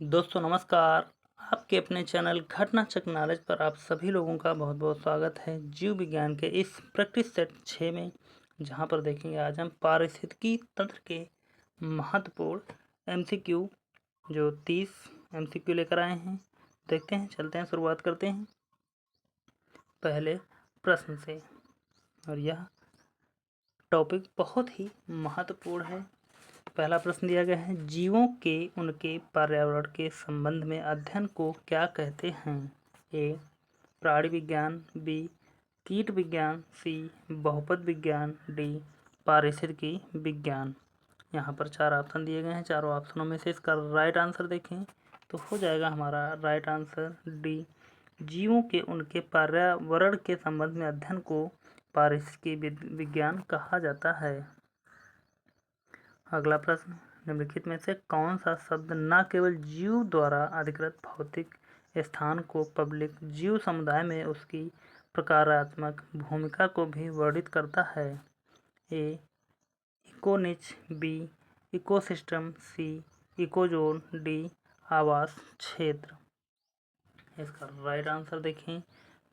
दोस्तों नमस्कार। आपके अपने चैनल घटना चक नॉलेज पर आप सभी लोगों का बहुत बहुत स्वागत है। जीव विज्ञान के इस प्रैक्टिस सेट 6 में जहां पर देखेंगे आज हम पारिस्थितिकी तंत्र के महत्वपूर्ण एमसीक्यू जो 30 एमसीक्यू लेकर आए हैं। देखते हैं, चलते हैं, शुरुआत करते हैं पहले प्रश्न से। और यह टॉपिक बहुत ही महत्वपूर्ण है। पहला प्रश्न दिया गया है, जीवों के उनके पर्यावरण के संबंध में अध्ययन को क्या कहते हैं? ए प्राणी विज्ञान, बी कीट विज्ञान, सी बहुपद विज्ञान, डी पारिस्थितिकी विज्ञान। यहाँ पर 4 ऑप्शन दिए गए हैं। चारों ऑप्शनों में से इसका राइट आंसर देखें तो हो जाएगा हमारा राइट आंसर डी, जीवों के उनके पर्यावरण के संबंध में अध्ययन को पारिस्थितिकी विज्ञान कहा जाता है। अगला प्रश्न, निम्नलिखित में से कौन सा शब्द न केवल जीव द्वारा अधिकृत भौतिक स्थान को पब्लिक जीव समुदाय में उसकी प्रकारात्मक भूमिका को भी वर्णित करता है? ए इकोनिच, बी इकोसिस्टम, सी इकोजोन, डी आवास क्षेत्र। इसका राइट आंसर देखें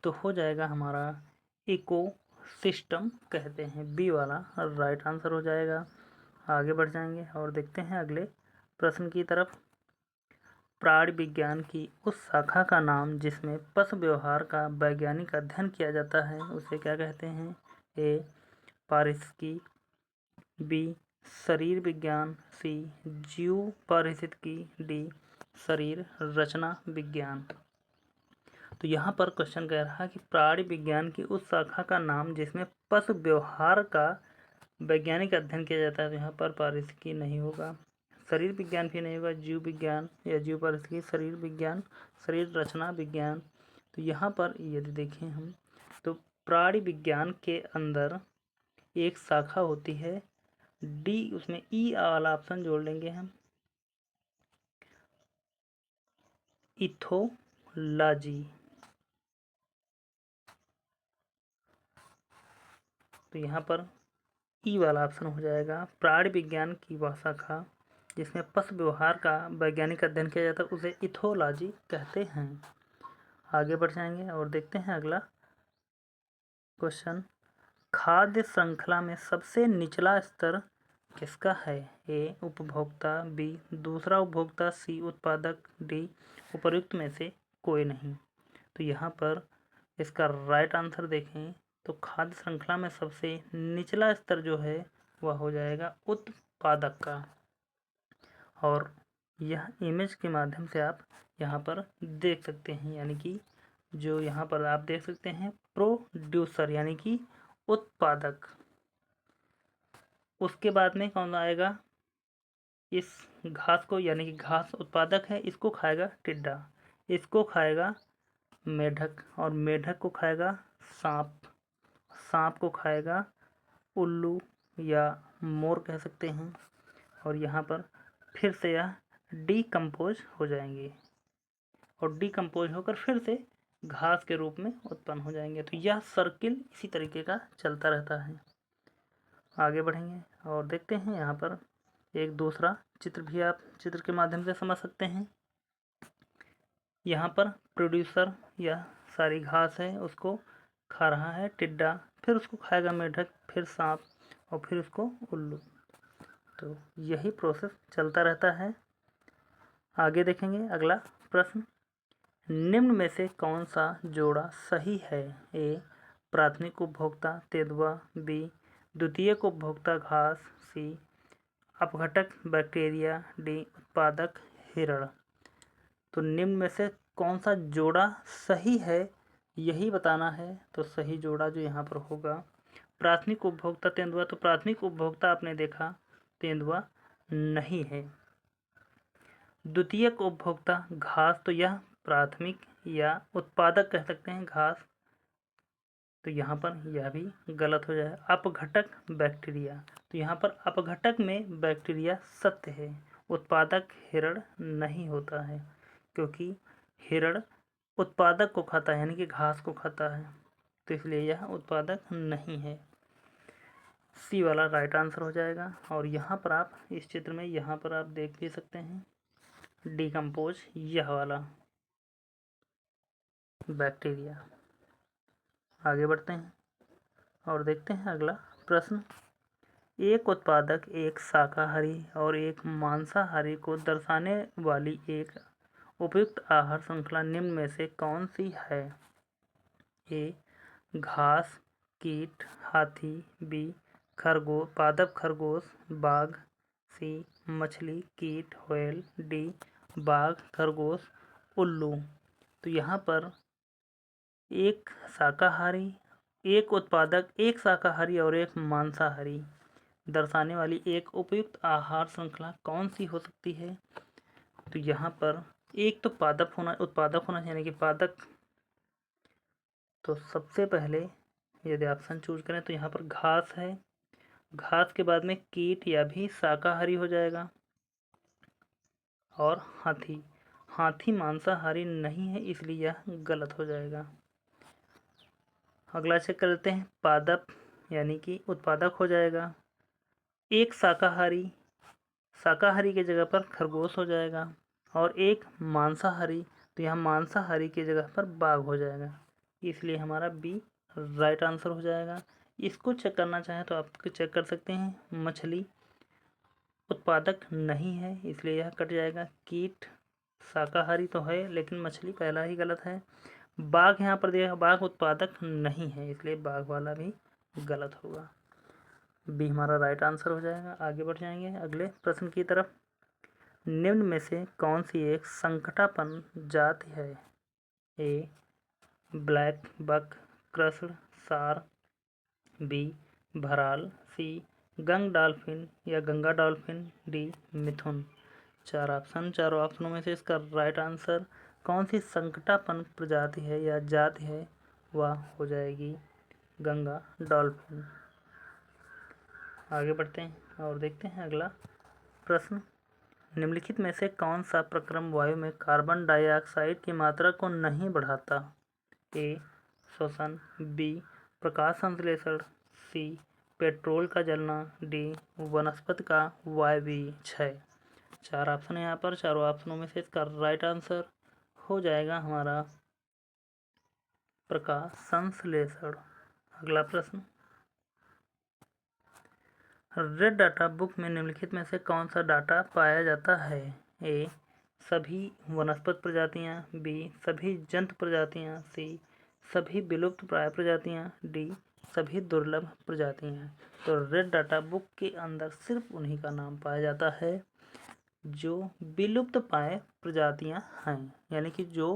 तो हो जाएगा हमारा इको सिस्टम कहते हैं, बी वाला राइट आंसर हो जाएगा। आगे बढ़ जाएंगे और देखते हैं अगले प्रश्न की तरफ। प्राणी विज्ञान की उस शाखा का नाम जिसमें पशु व्यवहार का वैज्ञानिक अध्ययन किया जाता है उसे क्या कहते हैं? ए पारिस्थितिकी, बी शरीर विज्ञान, सी जीव पारिस्थितिकी, डी शरीर रचना विज्ञान। तो यहाँ पर क्वेश्चन कह रहा है कि प्राणी विज्ञान की उस शाखा का नाम जिसमें पशु व्यवहार का वैज्ञानिक अध्ययन किया जाता है। तो यहाँ पर पारिस्थितिकी नहीं होगा, शरीर विज्ञान भी नहीं होगा, जीव विज्ञान या जीव पारिस्थितिकी, शरीर विज्ञान, शरीर रचना विज्ञान। तो यहाँ पर यदि देखें हम तो प्राणी विज्ञान के अंदर एक शाखा होती है डी, उसमें ई वाला ऑप्शन जोड़ लेंगे हम, इथोलॉजी। तो यहाँ पर ई वाला ऑप्शन हो जाएगा। प्राणी विज्ञान की वह शाखा जिसमें पशु व्यवहार का वैज्ञानिक अध्ययन किया जाता है उसे इथोलॉजी कहते हैं। आगे बढ़ जाएंगे और देखते हैं अगला क्वेश्चन, खाद्य श्रृंखला में सबसे निचला स्तर किसका है? ए उपभोक्ता, बी दूसरा उपभोक्ता, सी उत्पादक, डी उपर्युक्त में से कोई नहीं। तो यहाँ पर इसका राइट आंसर देखें तो खाद्य श्रृंखला में सबसे निचला स्तर जो है वह हो जाएगा उत्पादक का। और यह इमेज के माध्यम से आप यहाँ पर देख सकते हैं, यानी कि जो यहाँ पर आप देख सकते हैं प्रोड्यूसर यानी कि उत्पादक। उसके बाद में कौन आएगा? इस घास को, यानी कि घास उत्पादक है, इसको खाएगा टिड्डा, इसको खाएगा मेढक, और मेढक को खाएगा सांप, सांप को खाएगा उल्लू या मोर कह सकते हैं। और यहाँ पर फिर से यह डीकम्पोज हो जाएंगे और डीकम्पोज होकर फिर से घास के रूप में उत्पन्न हो जाएंगे। तो यह सर्किल इसी तरीके का चलता रहता है। आगे बढ़ेंगे और देखते हैं यहाँ पर एक दूसरा चित्र भी आप चित्र के माध्यम से समझ सकते हैं। यहाँ पर प्रोड्यूसर या सारी घास है उसको खा रहा है टिड्डा, फिर उसको खाएगा मेढक, फिर सांप और फिर उसको उल्लू। तो यही प्रोसेस चलता रहता है। आगे देखेंगे अगला प्रश्न, निम्न में से कौन सा जोड़ा सही है? ए प्राथमिक उपभोक्ता तेंदुआ, बी द्वितीयक उपभोक्ता घास, सी अपघटक बैक्टीरिया, डी उत्पादक हिरण। तो निम्न में से कौन सा जोड़ा सही है यही बताना है। तो सही जोड़ा जो यहाँ पर होगा प्राथमिक उपभोक्ता तेंदुआ, तो प्राथमिक उपभोक्ता आपने देखा तेंदुआ नहीं है। द्वितीयक उपभोक्ता घास, तो यह प्राथमिक या उत्पादक कह सकते हैं घास, तो यहाँ पर यह भी गलत हो जाए। अपघटक बैक्टीरिया, तो यहाँ पर अपघटक में बैक्टीरिया सत्य है, उत्पादक हिरण नहीं होता है क्योंकि हिरण उत्पादक को खाता है यानी कि घास को खाता है, तो इसलिए यह उत्पादक नहीं है। सी वाला राइट आंसर हो जाएगा। और यहाँ पर आप इस चित्र में यहाँ पर आप देख भी सकते हैं डिकम्पोज, यह वाला बैक्टीरिया। आगे बढ़ते हैं और देखते हैं अगला प्रश्न। एक उत्पादक एक शाकाहारी और एक मांसाहारी को दर्शाने वाली एक उपयुक्त आहार श्रृंखला निम्न में से कौन सी है? ए घास, कीट, हाथी। बी पादप खरगोश, बाघ। सी मछली, कीट, व्हेल। डी बाघ, खरगोश, उल्लू। तो यहाँ पर एक शाकाहारी, एक उत्पादक एक शाकाहारी और एक मांसाहारी दर्शाने वाली एक उपयुक्त आहार श्रृंखला कौन सी हो सकती है? तो यहाँ पर एक तो उत्पादक होना यानी कि पादक। तो सबसे पहले यदि ऑप्शन चूज करें तो यहाँ पर घास है। घास के बाद में कीट, या भी शाकाहारी हो जाएगा। और हाथी, हाथी मांसाहारी नहीं है, इसलिए यह गलत हो जाएगा। अगला चेक करते हैं। पादप यानी कि उत्पादक हो जाएगा। एक शाकाहारी, शाकाहारी की जगह पर खरगोश हो जाएगा। और एक मांसाहारी, तो यहाँ मांसाहारी की जगह पर बाघ हो जाएगा, इसलिए हमारा बी राइट आंसर हो जाएगा। इसको चेक करना चाहें तो आप चेक कर सकते हैं। मछली उत्पादक नहीं है, इसलिए यह कट जाएगा। कीट शाकाहारी तो है, लेकिन मछली पहला ही गलत है। बाघ यहाँ पर दिया, बाघ उत्पादक नहीं है, इसलिए बाघ वाला भी गलत होगा। बी हमारा राइट आंसर हो जाएगा। आगे बढ़ जाएंगे अगले प्रश्न की तरफ। निम्न में से कौन सी एक संकटापन जाति है? ए ब्लैक बक, क्रस्ड सार। बी भराल। सी गंग डॉल्फिन या गंगा डॉल्फिन। डी मिथुन। चारों ऑप्शनों में से इसका राइट आंसर कौन सी संकटापन प्रजाति है या जाति है, वह हो जाएगी गंगा डॉल्फिन। आगे बढ़ते हैं और देखते हैं अगला प्रश्न। निम्नलिखित में से कौन सा प्रक्रम वायु में कार्बन डाइऑक्साइड की मात्रा को नहीं बढ़ाता? ए श्वसन। बी प्रकाश संश्लेषण। सी पेट्रोल का जलना। डी वनस्पति का वायवीय क्षय। चार ऑप्शन है यहाँ पर। चारों ऑप्शनों में से इसका राइट आंसर हो जाएगा हमारा प्रकाश संश्लेषण। अगला प्रश्न। रेड डाटा बुक में निम्नलिखित में से कौन सा डाटा पाया जाता है? ए सभी वनस्पति प्रजातियाँ। बी सभी जंतु प्रजातियाँ। सी सभी विलुप्त प्राय प्रजातियाँ। डी सभी दुर्लभ प्रजातियाँ। तो रेड डाटा बुक के अंदर सिर्फ उन्हीं का नाम पाया जाता है जो विलुप्त प्राय प्रजातियाँ हैं, यानी कि जो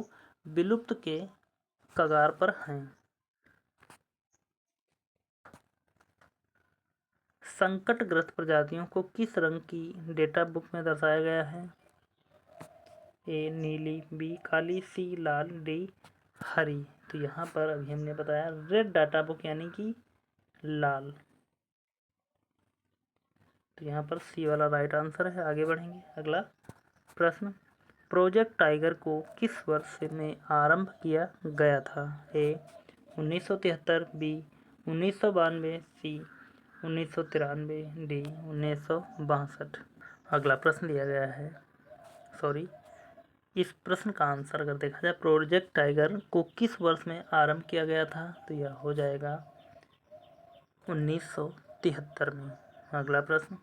विलुप्त के कगार पर हैं। संकटग्रस्त प्रजातियों को किस रंग की डेटा बुक में दर्शाया गया है? ए नीली। बी काली। सी लाल। डी हरी। तो यहाँ पर अभी हमने बताया रेड डाटा बुक यानी कि लाल, तो यहाँ पर सी वाला राइट आंसर है। आगे बढ़ेंगे अगला प्रश्न। प्रोजेक्ट टाइगर को किस वर्ष में आरंभ किया गया था? ए 1973। बी 1992। सी 1993। डी 1962। अगला प्रश्न दिया गया है, इस प्रश्न का आंसर अगर देखा जाए प्रोजेक्ट टाइगर को किस वर्ष में आरंभ किया गया था, तो यह हो जाएगा 1973 में। अगला प्रश्न।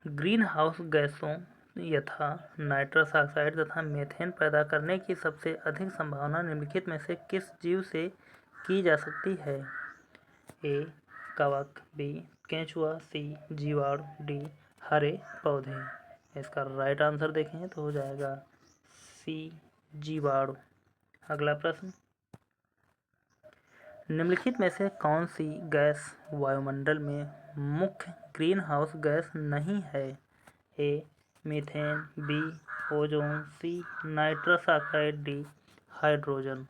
ग्रीन हाउस गैसों यथा नाइट्रस ऑक्साइड तथा मीथेन पैदा करने की सबसे अधिक संभावना निम्नलिखित में से किस जीव से की जा सकती है? ए कवक। बी केंचुआ। सी जीवाणु। डी हरे पौधे। इसका राइट आंसर देखें तो हो जाएगा सी जीवाणु। अगला प्रश्न। निम्नलिखित में से कौन सी गैस वायुमंडल में मुख्य ग्रीन हाउस गैस नहीं है? A methane. B ozone. C nitrous oxide. D hydrogen.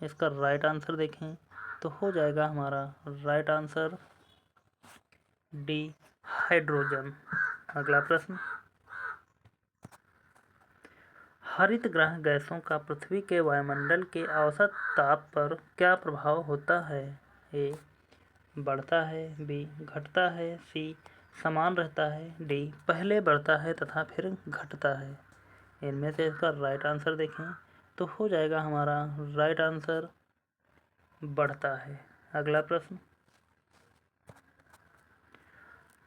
इसका राइट आंसर देखें तो हो जाएगा हमारा राइट आंसर डी हाइड्रोजन। अगला प्रश्न। हरित गृह गैसों का पृथ्वी के वायुमंडल के औसत ताप पर क्या प्रभाव होता है? ए बढ़ता है। बी घटता है। सी समान रहता है। डी, पहले बढ़ता है तथा फिर घटता है। इनमें से इसका राइट आंसर देखें तो हो जाएगा हमारा राइट आंसर बढ़ता है। अगला प्रश्न,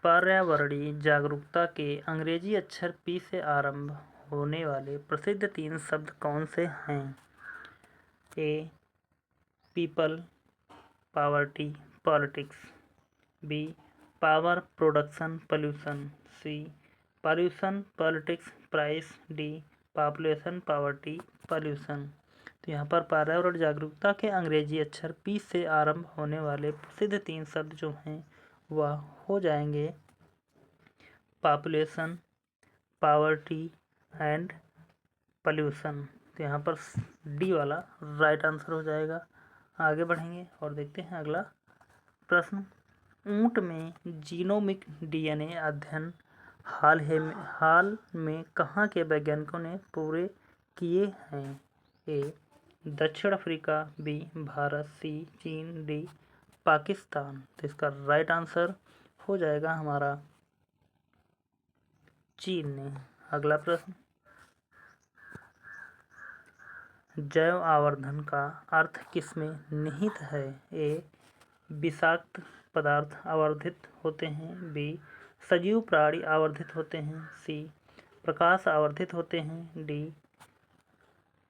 पर्यावरणीय जागरूकता के अंग्रेजी अक्षर पी से आरंभ होने वाले प्रसिद्ध 3 शब्द कौन से हैं? A, people, poverty, politics. B, power, production, pollution. C, pollution, politics, price. D, population, poverty, pollution. तो यहाँ पर पर्यावरण जागरूकता के अंग्रेजी अक्षर पी से आरंभ होने वाले प्रसिद्ध 3 शब्द जो हैं वह हो जाएंगे पॉपुलेशन, पावर्टी एंड पॉल्यूशन। तो यहाँ पर डी वाला राइट आंसर हो जाएगा। आगे बढ़ेंगे और देखते हैं अगला प्रश्न, ऊंट में जीनोमिक डीएनए अध्ययन हाल में कहाँ के वैज्ञानिकों ने पूरे किए हैं? ए, दक्षिण अफ्रीका। बी, भारत। सी, चीन। डी, पाकिस्तान। तो इसका राइट आंसर हो जाएगा हमारा चीन ने। अगला प्रश्न, जैव आवर्धन का अर्थ किसमें निहित है? ए, विषाक्त पदार्थ आवर्धित होते हैं। बी, सजीव प्राणी आवर्धित होते हैं। सी, प्रकाश आवर्धित होते हैं। डी,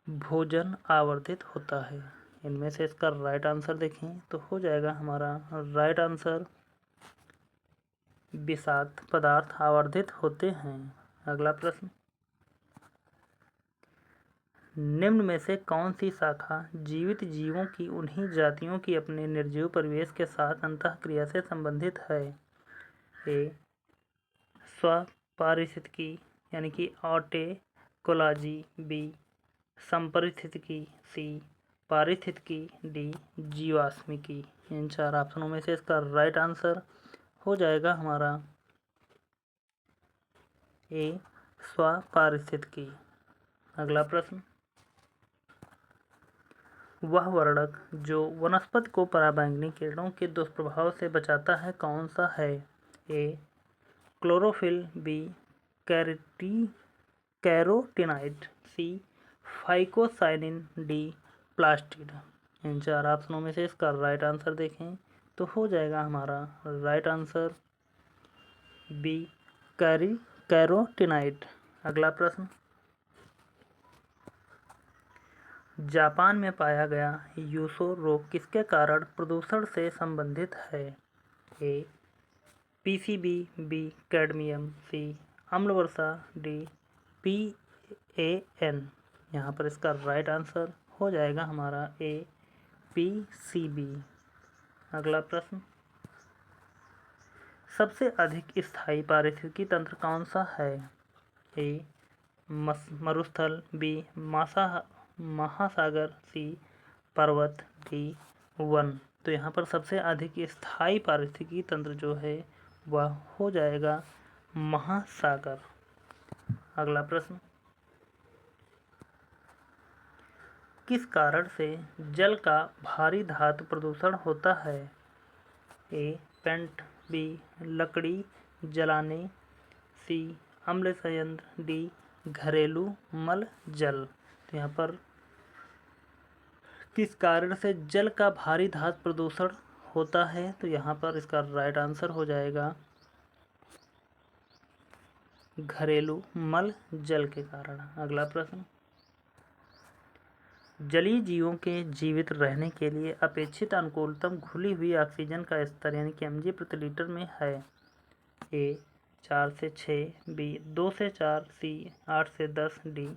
भोजन आवर्धित होता है। इनमें से इसका राइट आंसर देखें तो हो जाएगा हमारा राइट आंसर विषाक्त पदार्थ आवर्धित होते हैं। अगला प्रश्न, निम्न में से कौन सी शाखा जीवित जीवों की उन्हीं जातियों की अपने निर्जीव परिवेश के साथ अंतःक्रिया से संबंधित है? ए, स्वपारिस्थितिकी यानी कि ऑटेकोलॉजी। बी, संपारिस्थितिकी। सी, पारिस्थितिकी। डी, जीवाश्मिकी। इन 4 ऑप्शनों में से इसका राइट आंसर हो जाएगा हमारा ए, स्वपारिस्थितिकी। अगला प्रश्न, वह वर्णक जो वनस्पति को पराबैंगनी किरणों के दुष्प्रभाव से बचाता है कौन सा है? A, chlorophyll. B, carotenoid. C, phycocyanin. D, plastid. इन 4 ऑप्शनों में से इसका राइट आंसर देखें तो हो जाएगा हमारा राइट आंसर बी, कैरोटीनाइड। अगला प्रश्न, जापान में पाया गया यूसो रोग किसके कारण प्रदूषण से संबंधित है? A, PCB. B, cadmium. C, अम्ल वर्षा। D, PAN। यहाँ पर इसका राइट आंसर हो जाएगा हमारा ए, PCB। अगला प्रश्न, सबसे अधिक स्थायी पारिस्थितिकी तंत्र कौन सा है? ए, मरुस्थल। बी, महासागर। सी, पर्वत। D, one. तो यहाँ पर सबसे अधिक स्थायी पारिस्थितिकी तंत्र जो है वह हो जाएगा महासागर। अगला प्रश्न, किस कारण से जल का भारी धातु प्रदूषण होता है? ए, पेंट। बी, लकड़ी जलाने। सी, अम्ल संयंत्र। डी, घरेलू मल जल। तो यहाँ पर किस कारण से जल का भारी धातु प्रदूषण होता है? तो यहाँ पर इसका राइट आंसर हो जाएगा घरेलू मल जल के कारण। अगला प्रश्न, जलीय जीवों के जीवित रहने के लिए अपेक्षित अनुकूलतम घुली हुई ऑक्सीजन का स्तर यानी कि mg प्रति लीटर में है? ए, 4 से 6। बी, 2 से 4। सी, 8 से 10। डी,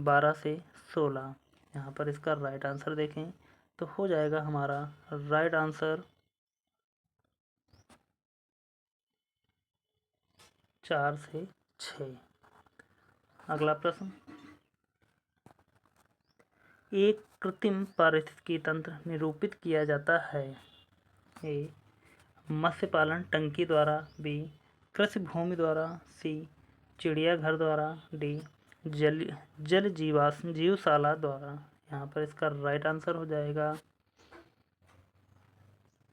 12 से 16। यहाँ पर इसका राइट आंसर देखें तो हो जाएगा हमारा राइट आंसर 4 से 6। अगला प्रश्न, एक कृत्रिम पारिस्थितिकी तंत्र निरूपित किया जाता है? ए, मत्स्य पालन टंकी द्वारा। बी, कृषि भूमि द्वारा। सी, चिड़ियाघर द्वारा। डी, जल जीवशाला द्वारा। यहाँ पर इसका राइट आंसर हो जाएगा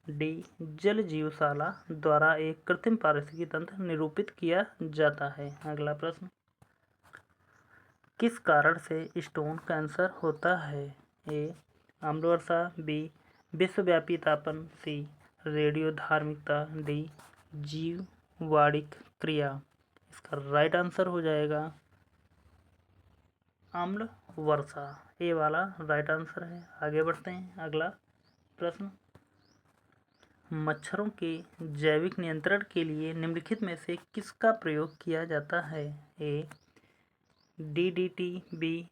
डी जल जीवशाला द्वारा एक कृत्रिम पारिस्थितिकी तंत्र निरूपित किया जाता है। अगला प्रश्न, किस कारण से स्टोन कैंसर होता है? ए आम्ल वर्षा, बी विश्वव्यापी तापन, सी रेडियोधार्मिकता, डी जीवाणिक क्रिया। इसका राइट आंसर हो जाएगा आम्ल वर्षा, ए वाला राइट आंसर है। आगे बढ़ते हैं। अगला प्रश्न, मच्छरों के जैविक नियंत्रण के लिए निम्नलिखित में से किसका प्रयोग किया जाता है? ए डीडीटी, बी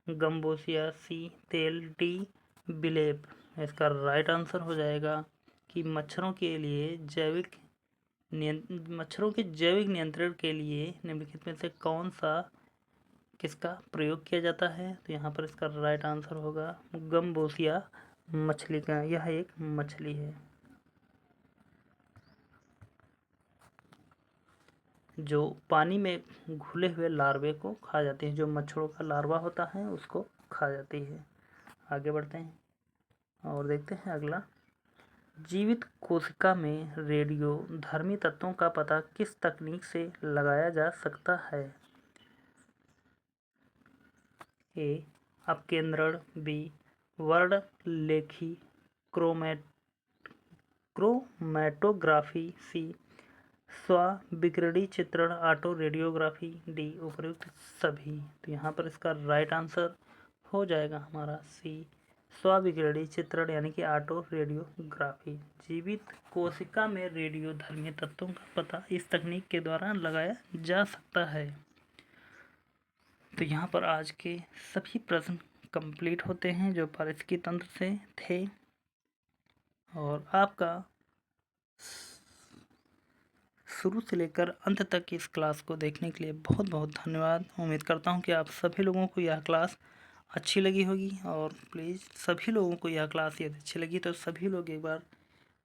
गम्बोसिया, सी तेल, डी बिलेप। इसका राइट आंसर हो जाएगा कि मच्छरों के जैविक नियंत्रण के लिए निम्नलिखित में से कौन सा किसका प्रयोग किया जाता है? तो यहाँ पर इसका राइट आंसर होगा गम्बोसिया मछली का। यह एक मछली है जो पानी में घुले हुए लार्वे को खा जाती है। जो मच्छरों का लार्वा होता है उसको खा जाती है। आगे बढ़ते हैं और देखते हैं अगला, जीवित कोशिका में रेडियोधर्मी तत्वों का पता किस तकनीक से लगाया जा सकता है? ए अपकेंद्रण, बी वर्णलेखी क्रोमैटोग्राफी, सी स्व-विकिरणी चित्रण ऑटो रेडियोग्राफी, डी उपर्युक्त सभी। तो यहाँ पर इसका राइट आंसर हो जाएगा हमारा सी स्व-विकिरणी चित्रण यानी कि ऑटो रेडियोग्राफी। जीवित कोशिका में रेडियोधर्मी तत्वों का पता इस तकनीक के द्वारा लगाया जा सकता है। तो यहाँ पर आज के सभी प्रश्न कंप्लीट होते हैं जो पारिस्थितिकी तंत्र से थे। और आपका शुरू से लेकर अंत तक इस क्लास को देखने के लिए बहुत बहुत धन्यवाद। उम्मीद करता हूँ कि आप सभी लोगों को यह क्लास अच्छी लगी होगी। और प्लीज़ सभी लोगों को यह क्लास यदि अच्छी लगी तो सभी लोग एक बार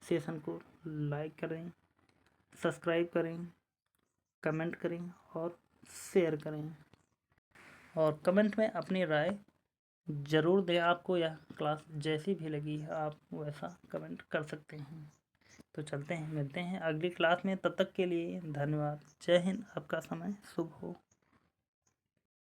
सेशन को लाइक करें, सब्सक्राइब करें, कमेंट करें और शेयर करें। और कमेंट में अपनी राय ज़रूर दें। आपको यह क्लास जैसी भी लगी आप वैसा कमेंट कर सकते हैं। तो चलते हैं, मिलते हैं अगली क्लास में। तब तक के लिए धन्यवाद। जय हिंद। आपका समय शुभ हो।